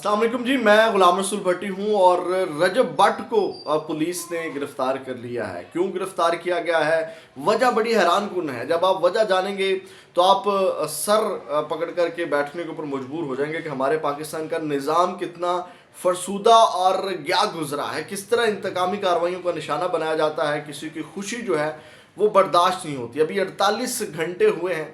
अस्सलाम वालेकुम जी, मैं गुलाम रसूल भट्टी हूँ और रजब भट्ट को पुलिस ने गिरफ्तार कर लिया है। क्यों गिरफ्तार किया गया है, वजह बड़ी हैरान कुन है। जब आप वजह जानेंगे तो आप सर पकड़ कर के बैठने के ऊपर मजबूर हो जाएंगे कि हमारे पाकिस्तान का निज़ाम कितना फरसूदा और क्या गुजरा है, किस तरह इंतकामी कार्रवाइयों का निशाना बनाया जाता है। किसी की खुशी जो है वो बर्दाश्त नहीं होती। अभी 48 घंटे हुए हैं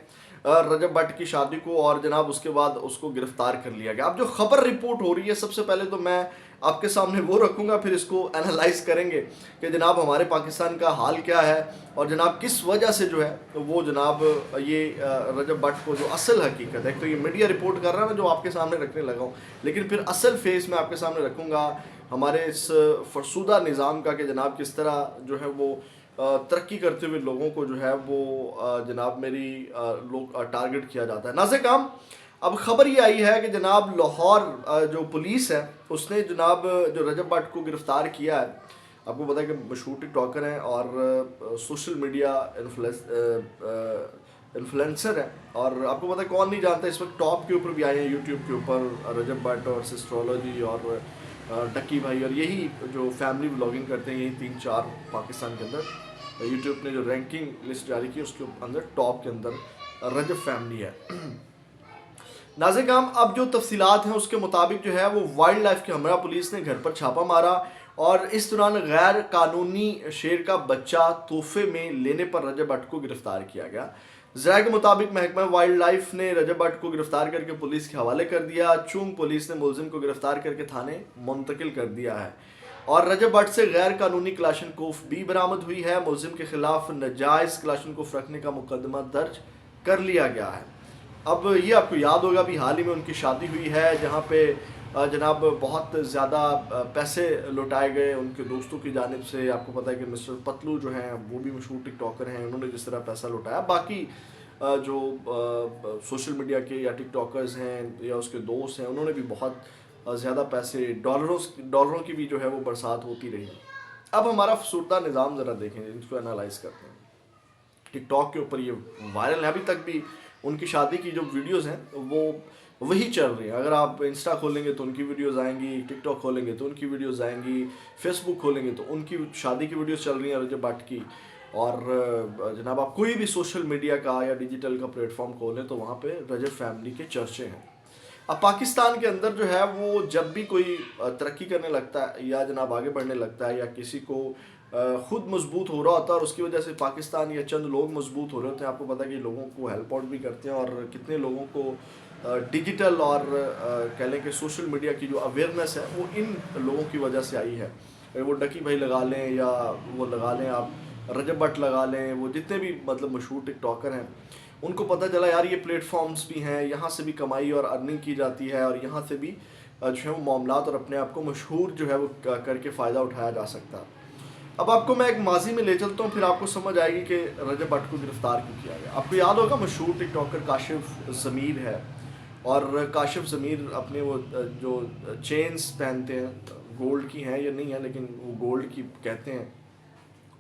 रजब भट्ट की शादी को और जनाब उसके बाद उसको गिरफ्तार कर लिया गया। अब जो खबर रिपोर्ट हो रही है, सबसे पहले तो मैं आपके सामने वो रखूंगा, फिर इसको एनालाइज करेंगे कि जनाब हमारे पाकिस्तान का हाल क्या है और जनाब किस वजह से जो है वो जनाब ये रजब भट्ट को जो असल हकीकत है। तो ये मीडिया रिपोर्ट कर रहा है ना जो आपके सामने रखने लगा हूँ, लेकिन फिर असल फेस मैं आपके सामने रखूँगा हमारे इस फरसूदा निज़ाम का कि जनाब किस तरह जो है वो तरक्की करते हुए लोगों को जो है वो जनाब मेरी लोग टारगेट किया जाता है। नाज़े काम, अब खबर ये आई है कि जनाब लाहौर जो पुलिस है उसने जनाब जो रजब भट्ट को गिरफ़्तार किया है। आपको पता है कि मशहूर टिकटॉकर हैं और सोशल मीडिया इन्फ्लुएंसर है, और आपको पता है कौन नहीं जानता, इस वक्त टॉप के ऊपर भी आए हैं यूट्यूब के ऊपर रजब भट्ट और सिस्ट्रोलॉजी और डक्की भाई, और यही जो फैमिली व्लॉगिंग करते हैं यही 3-4 पाकिस्तान के अंदर यूट्यूब ने जो रैंकिंग लिस्ट जारी की उसके अंदर टॉप के अंदर रजब फैमिली है। नाज़े काम, अब जो तफसीलात हैं उसके मुताबिक जो है वो वाइल्ड लाइफ के हमरा पुलिस ने घर पर छापा मारा और इस दौरान गैर कानूनी शेर का बच्चा तोहफे में लेने पर रजब भट्ट को गिरफ्तार किया गया। ज़राए के मुताबिक महकमा वाइल्ड लाइफ ने रजब भट्ट को गिरफ्तार करके पुलिस के हवाले कर दिया। चूंग पुलिस ने मुलजिम को गिरफ्तार करके थाने मुंतकिल कर दिया है और रजब भट्ट से गैर कानूनी क्लाशनकोफ भी बरामद हुई है। मुलजिम के खिलाफ नाजायज़ क्लाशनकोफ रखने का मुकदमा दर्ज कर लिया गया है। अब ये आपको याद होगा भी हाल ही में उनकी शादी हुई है जहाँ पे जनाब बहुत ज़्यादा पैसे लुटाए गए उनके दोस्तों की जानिब से। आपको पता है कि मिस्टर पतलू जो हैं वो भी मशहूर टिकटॉकर हैं, उन्होंने जिस तरह पैसा लुटाया, बाकी जो सोशल मीडिया के या टिकटॉकर्स हैं या उसके दोस्त हैं उन्होंने भी बहुत ज़्यादा पैसे डॉलरों की भी जो है वो बरसात होती रही। अब हमारा फसूरदा निज़ाम ज़रा देखें, इसको एनालाइज करते हैं। टिकटॉक के ऊपर ये वायरल है, अभी तक भी उनकी शादी की जो वीडियोस हैं वो वही चल रही है। अगर आप इंस्टा खोलेंगे तो उनकी वीडियोस आएंगी, टिकटॉक खोलेंगे तो उनकी वीडियोस आएंगी, फेसबुक खोलेंगे तो उनकी शादी की वीडियोस चल रही हैं रजब भट्ट की। और जनाब आप कोई भी सोशल मीडिया का या डिजिटल का प्लेटफॉर्म खोलें तो वहाँ पे रजब फैमिली के चर्चे हैं। अब पाकिस्तान के अंदर जो है वो जब भी कोई तरक्की करने लगता है या जनाब आगे बढ़ने लगता है या किसी को खुद मजबूत हो रहा होता है और उसकी वजह से पाकिस्तान या चंद लोग मजबूत हो रहे होते हैं, आपको पता है कि लोगों को हेल्प आउट भी करते हैं और कितने लोगों को डिजिटल और कह लें कि सोशल मीडिया की जो अवेयरनेस है वो इन लोगों की वजह से आई है। वो डकी भाई लगा लें या वो लगा लें आप रजब भट्ट लगा लें, वो जितने भी मतलब मशहूर टिकटॉकर हैं उनको पता चला यार ये प्लेटफॉर्म्स भी हैं, यहाँ से भी कमाई और अर्निंग की जाती है और यहाँ से भी जो है वो मामलात और अपने आप को मशहूर जो है वो करके फ़ायदा उठाया जा सकता है। अब आपको मैं एक माजी में ले चलता हूँ, फिर आपको समझ आएगी कि रजब भट्ट को गिरफ्तार क्यों किया गया। आपको याद होगा मशहूर टिकटॉकर काशिफ ज़मीर है, और काशिफ ज़मीर अपने वो जो चेन्स पहनते हैं गोल्ड की हैं या नहीं है लेकिन वो गोल्ड की कहते हैं,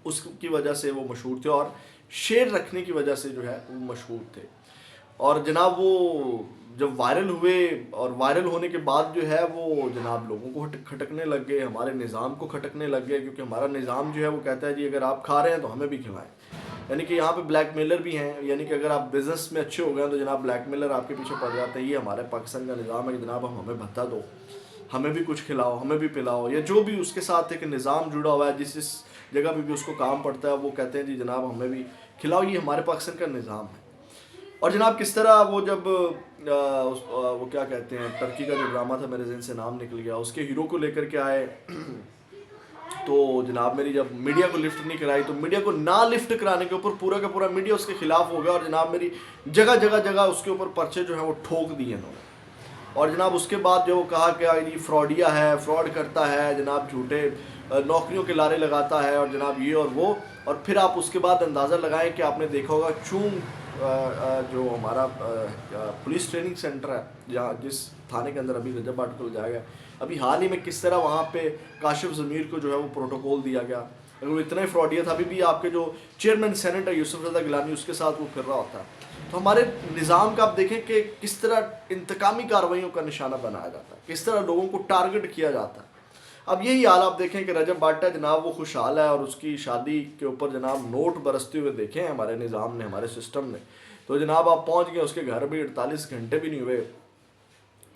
उसकी वजह से वो मशहूर थे और शेर रखने की वजह से जो है वो मशहूर थे। और जनाब वो जब वायरल हुए और वायरल होने के बाद जो है वो जनाब लोगों को खटकने लग गए, हमारे निज़ाम को खटकने लग गए, क्योंकि हमारा निज़ाम जो है वो कहता है जी अगर आप खा रहे हैं तो हमें भी खिलाएं। यानी कि यहाँ पे ब्लैकमेलर भी हैं, यानी कि अगर आप बिज़नेस में अच्छे हो गए तो जनाब ब्लैकमेलर आपके पीछे पड़ जाते हैं। ये हमारे पाकिस्तान का निज़ाम है कि जनाब हमें भत्ता दो, हमें भी कुछ खिलाओ, हमें भी पिलाओ, या जो भी उसके साथ एक निज़ाम जुड़ा हुआ है जिस जगह पे भी उसको काम पड़ता है वो कहते हैं जी जनाब हमें भी खिलाओ। ये हमारे पाकिस्तान का निज़ाम है। और जनाब किस तरह वो जब वो क्या कहते हैं टर्की का जो ड्रामा था, मेरे ज़हन से नाम निकल गया, उसके हीरो को लेकर के आए तो जनाब मेरी जब मीडिया को लिफ्ट नहीं कराई तो मीडिया को ना लिफ्ट कराने के ऊपर पूरा का पूरा मीडिया उसके खिलाफ हो गया और जनाब मेरी जगह जगह जगह उसके ऊपर पर्चे जो है वो ठोक दिए इन्होंने। और जनाब उसके बाद जो कहा कि ये फ्रॉडिया है, फ्रॉड करता है, जनाब झूठे नौकरियों के लारे लगाता है और जनाब ये और वो। और फिर आप उसके बाद अंदाज़ा लगाएं कि आपने देखा होगा चूंग जो हमारा पुलिस ट्रेनिंग सेंटर है जहाँ जिस थाने के अंदर अभी रजब भट्ट को ले जाया गया, अभी हाल ही में किस तरह वहाँ पे काशिफ ज़मीर को जो है वो प्रोटोकॉल दिया गया। अगर वो इतना ही फ्रॉडिया था, अभी भी आपके जो चेयरमैन सेनेट है यूसुफ रज़ा गिलानी उसके साथ वो फिर रहा होता है। تو ہمارے نظام کا آپ دیکھیں کہ کس طرح انتقامی کارروائیوں کا نشانہ بنایا جاتا ہے، کس طرح لوگوں کو ٹارگٹ کیا جاتا ہے۔ اب یہی حال آپ دیکھیں کہ رجب باٹا جناب وہ خوشحال ہے، اور اس کی شادی کے اوپر جناب نوٹ برستے ہوئے دیکھیں ہمارے نظام نے، ہمارے سسٹم نے، تو جناب آپ پہنچ گئے اس کے گھر بھی 48 گھنٹے بھی نہیں ہوئے،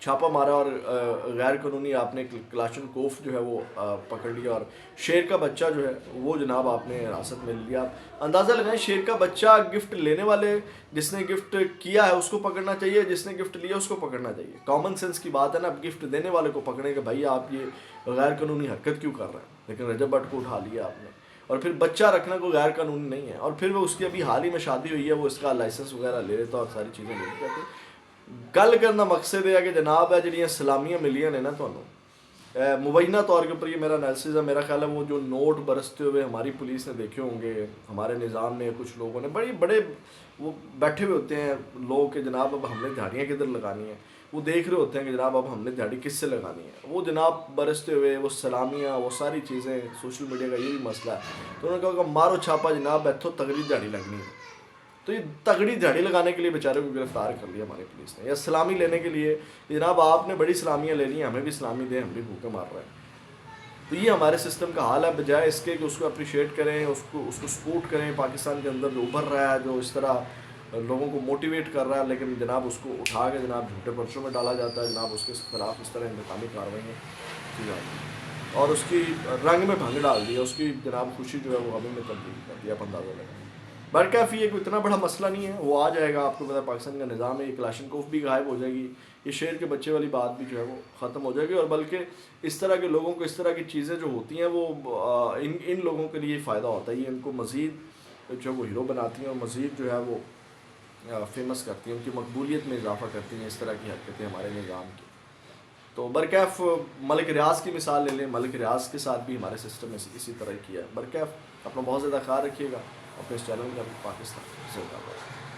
چھاپا مارا اور غیر قانونی آپ نے کلاشن کوف جو ہے وہ پکڑ لیا، اور شیر کا بچہ جو ہے وہ جناب آپ نے حراست میں لیا۔ اندازہ لگائیں، شیر کا بچہ گفٹ لینے والے، جس نے گفٹ کیا ہے اس کو پکڑنا چاہیے، جس نے گفٹ لیا اس کو پکڑنا چاہیے، کامن سینس کی بات ہے نا۔ اب گفٹ دینے والے کو پکڑیں کہ بھائی آپ یہ غیر قانونی حرکت کیوں کر رہے ہیں، لیکن رجب بٹ کو اٹھا لیا آپ نے۔ اور پھر بچہ رکھنا کوئی غیر قانونی نہیں ہے، اور پھر وہ اس کی ابھی حال ہی میں شادی ہوئی ہے، وہ اس کا لائسنس وغیرہ لے لیتا اور ساری چیزیں لے لیتا۔ گل کرنا مقصد یہ ہے کہ جناب ہے جڑیاں سلامیاں ملیاں نے نا تمہیں مبینہ طور کے اوپر، یہ میرا انالیسس ہے، میرا خیال ہے وہ جو نوٹ برستے ہوئے ہماری پولیس نے دیکھے ہوں گے، ہمارے نظام نے، کچھ لوگوں نے بڑے وہ بیٹھے ہوئے ہوتے ہیں لوگ کہ جناب اب ہم نے دہاڑیاں کدھر لگانی ہیں، وہ دیکھ رہے ہوتے ہیں کہ جناب اب ہم نے دہاڑی کس سے لگانی ہے، وہ جناب برستے ہوئے وہ سلامیاں، وہ ساری چیزیں، سوشل میڈیا کا یہ بھی مسئلہ ہے، تو انہوں نے کہا کہ مارو چھاپا جناب ایتھوں تگڑی دہاڑی لگنی ہے۔ تو یہ تگڑی دہاڑی لگانے کے لیے بیچارے کو گرفتار کر لیا ہماری پولیس نے، یا سلامی لینے کے لیے جناب آپ نے بڑی سلامیاں لینی ہیں، ہمیں بھی سلامی دیں، ہم بھی بھوکے مار رہے ہیں۔ تو یہ ہمارے سسٹم کا حال ہے، بجائے اس کے کہ اس کو اپریشیٹ کریں، اس کو سپورٹ کریں، پاکستان کے اندر جو ابھر رہا ہے، جو اس طرح لوگوں کو موٹیویٹ کر رہا ہے، لیکن جناب اس کو اٹھا کے جناب جھوٹے پرچوں میں ڈالا جاتا ہے، جناب اس کے خلاف اس طرح انتقامی کارروائیاں کی جاتی ہیں، اور اس کی رنگ میں بھنگ ڈال دیا، اس کی جناب خوشی جو ہے وہ غمی میں تبدیل کر دیا، اندازہ لگا۔ برکیف یہ کوئی اتنا بڑا مسئلہ نہیں ہے، وہ آ جائے گا، آپ کو پتا پاکستان کا نظام ہے، یہ کلاشن کوف بھی غائب ہو جائے گی، یہ شیر کے بچے والی بات بھی جو ہے وہ ختم ہو جائے گی، اور بلکہ اس طرح کے لوگوں کو، اس طرح کی چیزیں جو ہوتی ہیں وہ ان لوگوں کے لیے فائدہ ہوتا ہے، یہ ان کو مزید جو وہ ہیرو بناتی ہیں، اور مزید جو ہے وہ فیمس کرتی ہیں، ان کی مقبولیت میں اضافہ کرتی ہیں اس طرح کی حرکتیں ہمارے نظام کی۔ تو برکیف ملک ریاض کی مثال لے لیں، ملک ریاض کے ساتھ بھی ہمارے سسٹم میں اسی طرح ہی کیا ہے۔ برکیف اپنا بہت زیادہ خیال رکھیے گا، اپنے اس چینل کا پاکستان زندہ باد۔